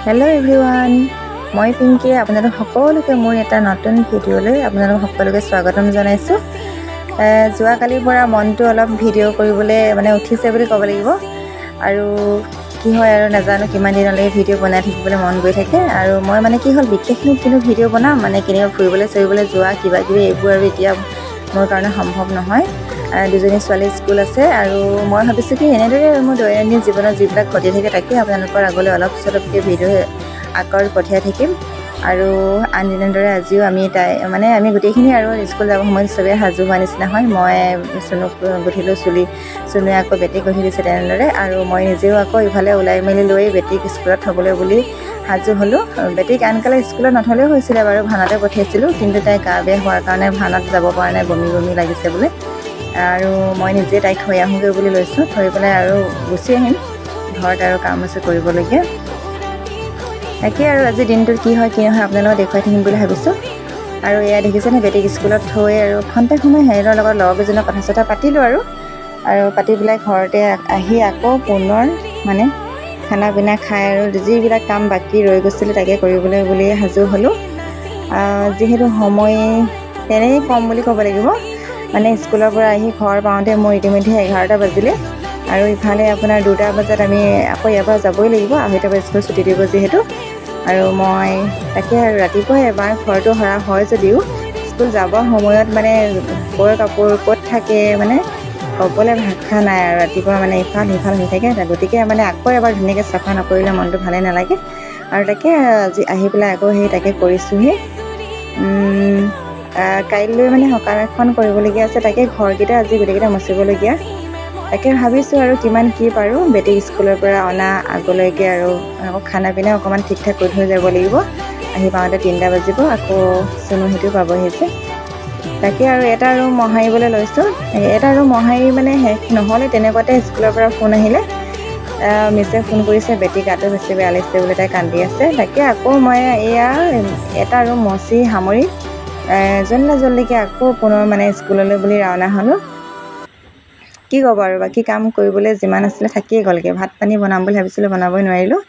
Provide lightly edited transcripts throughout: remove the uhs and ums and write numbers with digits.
Hello' everyone, মই পিংকিয়ে আপোনালোক সকলোকে মোৰ এটা নতুন ভিডিঅ'লৈ আপোনালোক সকলোকে স্বাগতম জনাইছোঁ। যোৱাকালিৰ পৰা মনটো অলপ ভিডিঅ' কৰিবলৈ উঠিছে বুলি ক'ব লাগিব। আৰু কি হয় আৰু নাজানো, কিমান দিনলৈ ভিডিঅ' বনাই থাকিবলৈ মন গৈ থাকে। আৰু মই কি হ'ল, বিশেষখিনি কিন্তু ভিডিঅ' বনাম কেনেকৈ ফুৰিবলৈ যোৱা কিবাকিবি এইবোৰ আৰু এতিয়া মোৰ কাৰণে সম্ভৱ নহয়। দুজনী ছোৱালী স্কুল আছে আৰু মই ভাবিছোঁ কি এনেদৰে মোৰ দৈনন্দিন জীৱনত যিবিলাক ঘটি থাকে তাকে আপোনালোকৰ আগলৈ অলপ চলপকৈ ভিডিঅ' আকাৰ পঠিয়াই থাকিম। আৰু আনদিনাৰ দৰে আজিও আমি গোটেইখিনি আৰু স্কুল যাব সময়ত চবেই সাজু হোৱা নিচিনা হয়। মই চুনুক গুঠিলোঁ চুলি, চুনুৱে আকৌ বেটীক গুঠি দিছে তেনেদৰে। আৰু মই নিজেও আকৌ ইফালে ওলাই মেলি লৈ বেটীক স্কুলত থ'বলৈ বুলি সাজু হ'লোঁ। বেটীক আনকালে স্কুলত নথ'লেও হৈছিলে বাৰু, ভানতে পঠিয়াইছিলোঁ, কিন্তু তাই গা বেয়া হোৱাৰ কাৰণে ভানত যাব পৰা নাই, বমি বমি লাগিছে বোলে। আৰু মই নিজে তাইক থৈ আহোঁগৈ বুলি লৈছোঁ, থৈ পেলাই আৰু গুচি আহিম ঘৰত, আৰু কাম আছে কৰিবলগীয়া। তাকে আৰু আজি দিনটোত কি হয় কি নহয় আপোনালোকক দেখুৱাই থাকিম বুলি ভাবিছোঁ। আৰু এয়া দেখিছেনে, বেটীক স্কুলত থৈ আৰু খন্তেক সময় সিহঁতৰ লগত লগৰকেইজনৰ কথা চথা পাতিলোঁ আৰু পাতি পেলাই ঘৰতে আহি আকৌ পুনৰ খানা পিনা খাই আৰু যিবিলাক কাম বাকী ৰৈ গৈছিলে তাকে কৰিবলৈ বুলি সাজু হ'লোঁ। যিহেতু সময় তেনেই কম বুলি ক'ব লাগিব। স্কুলৰ পৰা আহি ঘৰ পাওঁতে মোৰ ইতিমধ্যে 11টা বাজিলে। আৰু ইফালে আপোনাৰ 2টা বজাত আমি আকৌ ইয়াৰ পৰা যাবই লাগিব, 2:30 বজাত স্কুল ছুটি দিব যিহেতু। আৰু মই তাকে আৰু ৰাতিপুৱাই এবাৰ ঘৰটো সৰা হয় যদিও স্কুল যাবৰ সময়ত বৰ কাপোৰ ক'ত থাকে ক'বলৈ ভাষা নাই। আৰু ৰাতিপুৱা ইফাল সিফাল হৈ থাকে, গতিকে আকৌ এবাৰ ধুনীয়াকৈ চাফা নকৰিলে মনটো ভালেই নালাগে। আৰু তাকে আজি আহি পেলাই আকৌ তাকে কৰিছোঁহি। কাইলৈ সকাম এখন কৰিবলগীয়া আছে, তাকে ঘৰকেইটা আজি গোটেইকেইটা মচিবলগীয়া। তাকে ভাবিছোঁ আৰু কিমান কি পাৰোঁ বেটীক স্কুলৰ পৰা অনা আগলৈকে, আৰু আকৌ খানা পিনা অকণমান ঠিক ঠাক কৰি থৈ যাব লাগিব। আহি পাওঁতে 3টা বাজিব, আকৌ চুনু সেইটো পাবহি যে। তাকে আৰু এটা ৰুম মোহাৰিবলৈ লৈছোঁ। এটা ৰুম মোহাৰি শেষ নহ'লে তেনেকুৱাতে স্কুলৰ পৰা ফোন আহিলে। মিছে ফোন কৰিছে, বেটী গাটো বেছি বেয়া লাগিছে বোলে, তাই কান্দি আছে। তাকে আকৌ মই এয়া এটা ৰুম মচি সামৰি জল্দিকৈ আকৌ পুনৰ স্কুললৈ বুলি ৰাওনা হ'লোঁ। কি ক'ব আৰু, বাকী কাম কৰিবলৈ যিমান আছিলে থাকিয়ে গ'লগৈ। ভাত পানী বনাম বুলি ভাবিছিলোঁ, বনাবই নোৱাৰিলোঁ।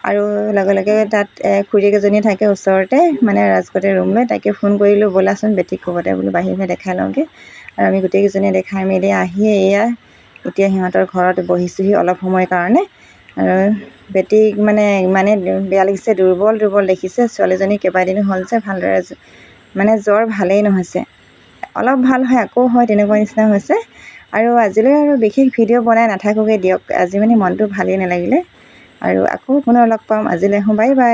আৰু লগে লগে তাত খুৰীয়েক এজনী থাকে ওচৰতে, ৰাজকোটে ৰুম লৈ, তাকে ফোন কৰিলোঁ, ব'লাচোন বেটীক ক'বতে বোলো বাহিৰে দেখাই লওঁগৈ। আৰু আমি গোটেইকেইজনীয়ে দেখাই মেলি আহি এতিয়া সিহঁতৰ ঘৰত বহিছোঁহি অলপ সময়ৰ কাৰণে। আৰু বেটীক ইমানেই বেয়া লাগিছে, দুৰ্বল দেখিছে। ছোৱালীজনী কেইবাদিনো হ'ল যে ভালদৰে জ্বৰ ভালেই নহৈছে, অলপ ভাল হয় আকৌ হয়, তেনেকুৱা নিচিনা হৈছে। আৰু আজিলৈ আৰু বিশেষ ভিডিঅ' বনাই নাথাকোঁগৈ দিয়ক, আজি মনটো ভালেই নালাগিলে। আৰু আকৌ পুনৰ লগ পাম, আজিলৈ বাই বাই।